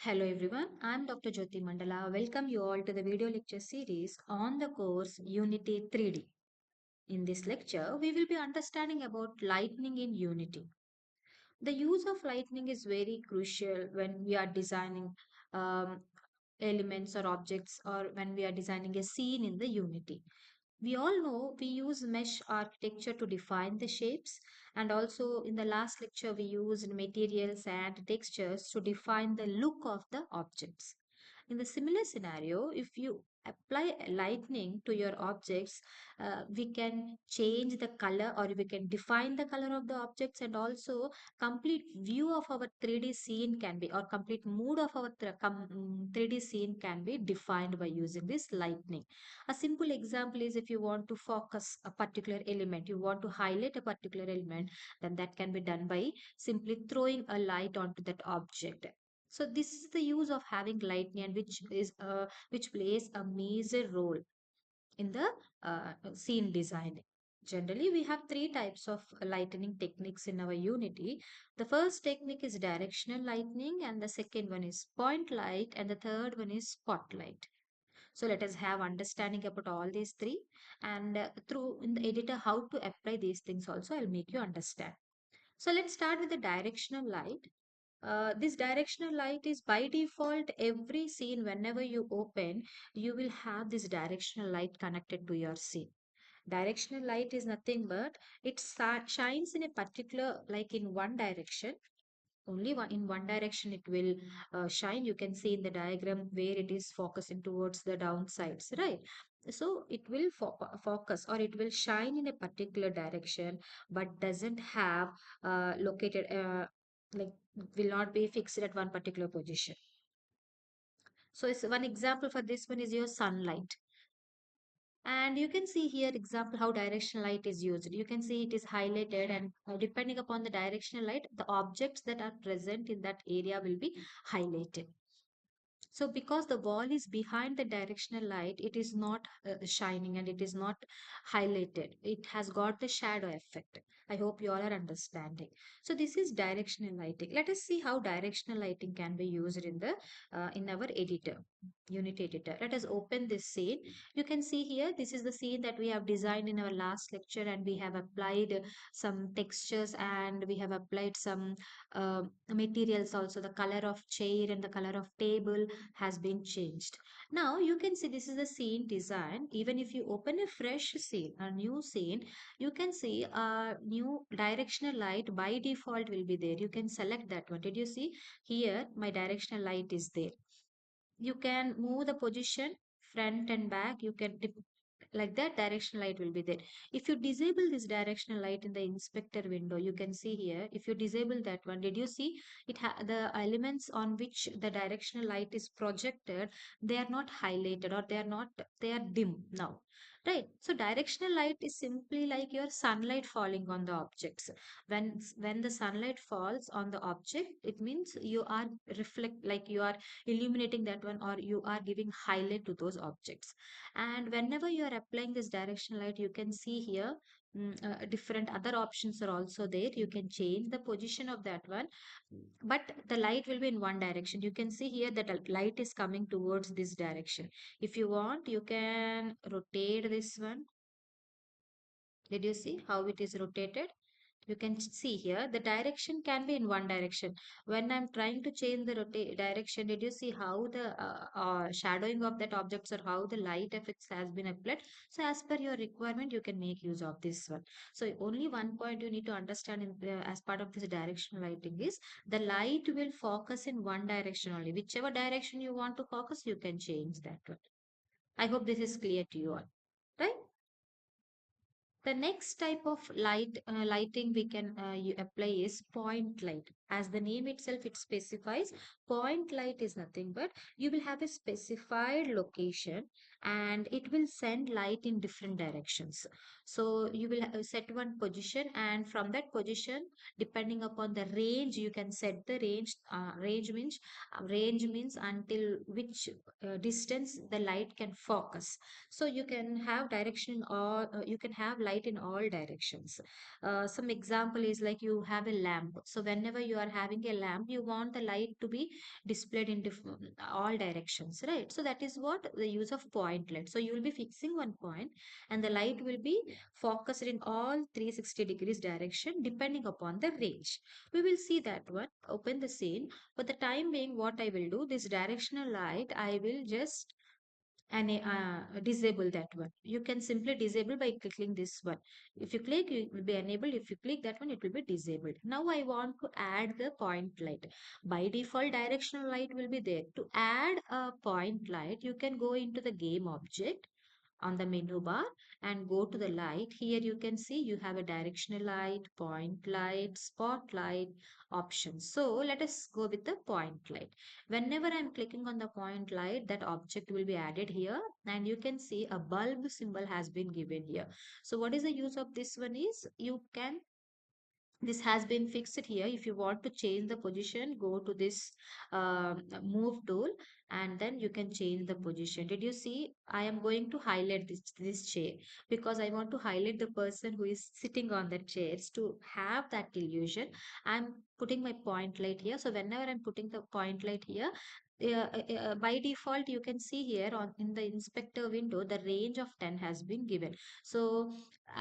Hello everyone, I am Dr. Jyoti Mandala. Welcome you all to the video lecture series on the course Unity 3D. In this lecture, we will be understanding about lightning in Unity. The use of lightning is very crucial when we are designing um, elements or objects or when we are designing a scene in the Unity. We all know we use mesh architecture to define the shapes, and also in the last lecture, we used materials and textures to define the look of the objects. In the similar scenario, if you apply lightning to your objects, we can change the color or we can define the color of the objects, and also complete view of our 3D scene can be, or complete mood of our 3D scene can be defined by using this lightning. A simple example is if you want to focus a particular element, you want to highlight a particular element, then that can be done by simply throwing a light onto that object. So this is the use of having lightning, and which plays a major role in the scene design. Generally, we have three types of lightning techniques in our Unity. The first technique is directional lightning, and the second one is point light, and the third one is spotlight. So let us have understanding about all these three, and through in the editor how to apply these things also I'll make you understand. So let's start with the directional light. This directional light is by default every scene whenever you open, you will have this directional light connected to your scene. Directional light is nothing but it shines in a particular, like in one direction, only one in one direction it will shine. You can see in the diagram where it is focusing towards the downsides, right? So it will focus or it will shine in a particular direction, but doesn't have located like will not be fixed at one particular position. So it's one example for this one is your sunlight. And you can see here example how directional light is used. You can see it is highlighted, and depending upon the directional light, the objects that are present in that area will be highlighted. So because the wall is behind the directional light, it is not shining and it is not highlighted. It has got the shadow effect. I hope you all are understanding. So this is directional lighting. Let us see how directional lighting can be used in our editor, unit editor. Let us open this scene. You can see here, this is the scene that we have designed in our last lecture, and we have applied some textures and we have applied some materials also. The color of chair and the color of table has been changed. Now you can see this is the scene design. Even if you open a fresh scene, a new scene, you can see a new directional light by default will be there. You can select that one. Did you see here? My directional light is there. You can move the position front and back. You can like that directional light will be there. If you disable this directional light in the inspector window, you can see here, if you disable that one, did you see the elements on which the directional light is projected, they are not highlighted, or they are dim now, right? So directional light is simply like your sunlight falling on the objects. When the sunlight falls on the object, it means you are reflect, like you are illuminating that one, or you are giving highlight to those objects. And whenever you are applying this directional light, you can see here different other options are also there. You can change the position of that one, but the light will be in one direction. You can see here that the light is coming towards this direction. If you want, you can rotate this one. Did you see how it is rotated? You can see here the direction can be in one direction. When I'm trying to change the direction, did you see how the shadowing of that objects, or how the light effects has been applied? So as per your requirement, you can make use of this one. So only one point you need to understand as part of this directional lighting is the light will focus in one direction only. Whichever direction you want to focus, you can change that one. I hope this is clear to you all, right? The next type of lighting we can apply is point light. As the name itself it specifies, point light is nothing but you will have a specified location and it will send light in different directions. So you will set one position, and from that position, depending upon the range, you can set the range. Range means until which distance the light can focus. So you can have direction, or you can have light in all directions. Some example is like you have a lamp. So whenever you are having a lamp, you want the light to be displayed in all directions, right? So that is what the use of point light. So you will be fixing one point and the light will be focused in all 360 degrees direction depending upon the range. We will see that one. Open the scene. For the time being, what I will do, this directional light, I will just and disable that one. You can simply disable by clicking this one. If you click, it will be enabled. If you click that one, it will be disabled. Now I want to add the point light. By default, directional light will be there. To add a point light, you can go into the game object on the menu bar and go to the light. Here you can see you have a directional light, point light, spotlight options. So let us go with the point light. Whenever I'm clicking on the point light, that object will be added here and you can see a bulb symbol has been given here. So what is the use of this one is you can this has been fixed here. If you want to change the position, go to this move tool and then you can change the position. Did you see? I am going to highlight this chair because I want to highlight the person who is sitting on the chairs to have that illusion. I'm putting my point light here. So whenever I'm putting the point light here, by default you can see here on in the inspector window the range of 10 has been given. So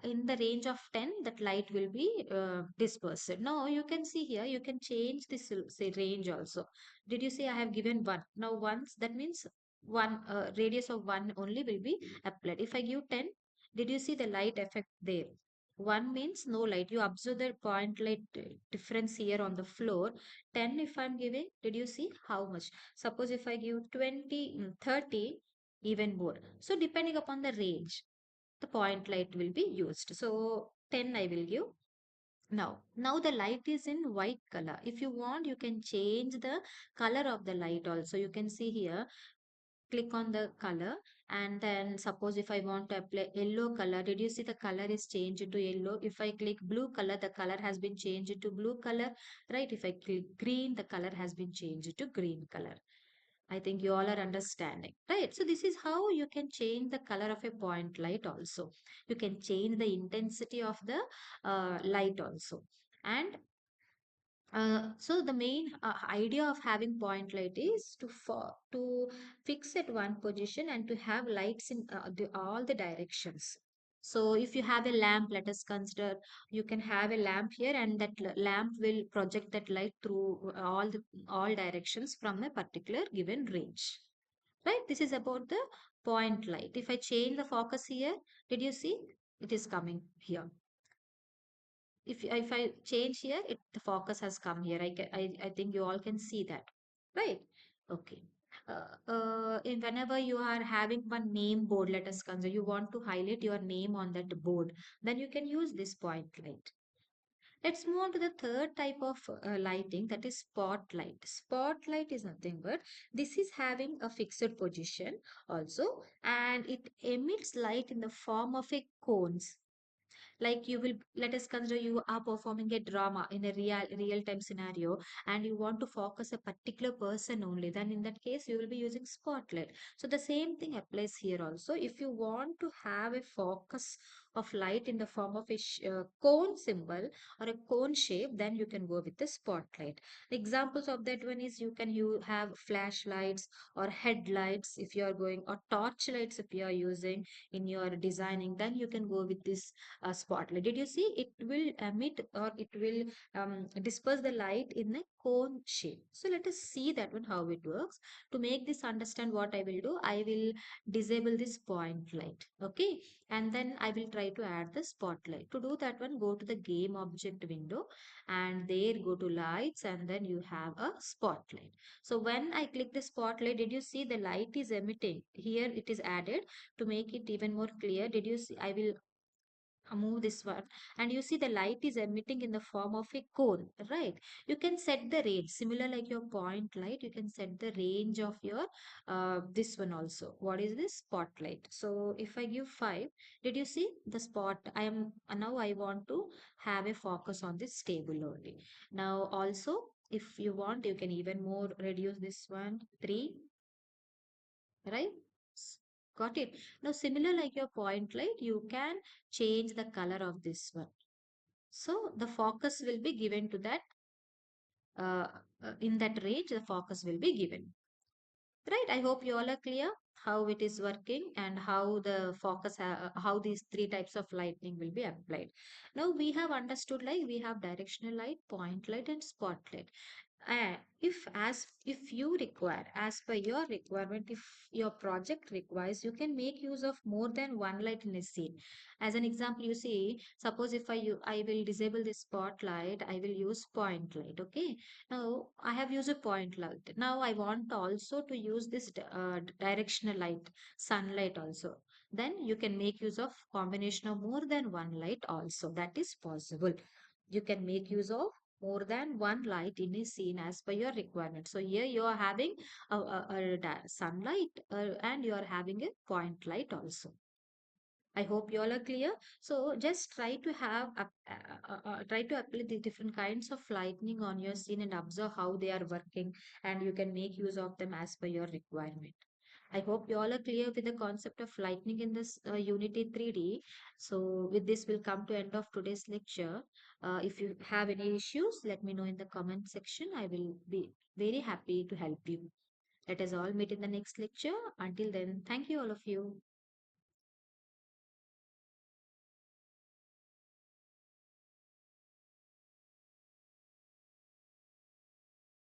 in the range of 10 that light will be dispersed. Now you can see here you can change this say range also. Did you see I have given 1? Now once that means one radius of 1 only will be applied. If I give 10, did you see the light effect there? 1 means no light. You observe the point light difference here on the floor. 10 if I'm giving, did you see how much? Suppose if I give 20, 30, even more. So depending upon the range, the point light will be used. So 10 I will give. Now the light is in white color. If you want, you can change the color of the light also. You can see here, click on the color and then suppose if I want to apply yellow color, did you see the color is changed to yellow? If I click blue color, the color has been changed to blue color, right? If I click green, the color has been changed to green color. I think you all are understanding, right? So this is how you can change the color of a point light also. You can change the intensity of the light also. And so the main idea of having point light is to fix at one position and to have lights in all the directions. So if you have a lamp, let us consider you can have a lamp here and that lamp will project that light through all directions from a particular given range. Right? This is about the point light. If I change the focus here, did you see? It is coming here. If I change here, the focus has come here. I think you all can see that, right? Okay. Whenever you are having one name board, let us consider you want to highlight your name on that board, then you can use this point light. Let's move on to the third type of lighting, that is spotlight. Spotlight is nothing but this is having a fixed position also, and it emits light in the form of a cones. Like you will, let us consider you are performing a drama in a real time scenario and you want to focus a particular person only, then in that case you will be using spotlight. So the same thing applies here also. If you want to have a focus of light in the form of a cone symbol or a cone shape, then you can go with the spotlight. Examples of that one is you have flashlights or headlights if you are going, or torch lights if you are using in your designing, then you can go with this spotlight. Did you see? It will emit or it will disperse the light in a cone shape. So let us see that one how it works. To make this understand, what I will do, I will disable this point light. Okay, and then I will try to add the spotlight. To do that one, go to the game object window and there go to lights and then you have a spotlight. So when I click the spotlight, did you see the light is emitting? Here it is added to make it even more clear. Did you see? I will move this one and you see the light is emitting in the form of a cone, right? You can set the range similar like your point light. You can set the range of your this one also. What is this? Spotlight. So if I give 5, did you see the spot? I am now I want to have a focus on this table only. Now also if you want, you can even more reduce this one, 3, right? S- Got it. Now, similar like your point light, you can change the color of this one. So the focus will be given to that uh, in that range the focus will be given. Right, I hope you all are clear how it is working and how the focus, how these three types of lightning will be applied. Now we have understood like we have directional light, point light and spotlight. If you require, as per your requirement, if your project requires, you can make use of more than one light in a scene. As an example, you see, suppose if I will disable the spotlight, I will use point light. Okay, now I have used a point light. Now I want also to use this directional light, sunlight also. Then you can make use of combination of more than one light also. That is possible. You can make use of more than one light in a scene as per your requirement. So here you are having a sunlight and you are having a point light also. I hope you all are clear. So just try to try to apply the different kinds of lightning on your scene and observe how they are working, and you can make use of them as per your requirement. I hope you all are clear with the concept of lightning in this Unity 3D. So with this, we'll come to end of today's lecture. If you have any issues, let me know in the comment section. I will be very happy to help you. Let us all meet in the next lecture. Until then, thank you all of you.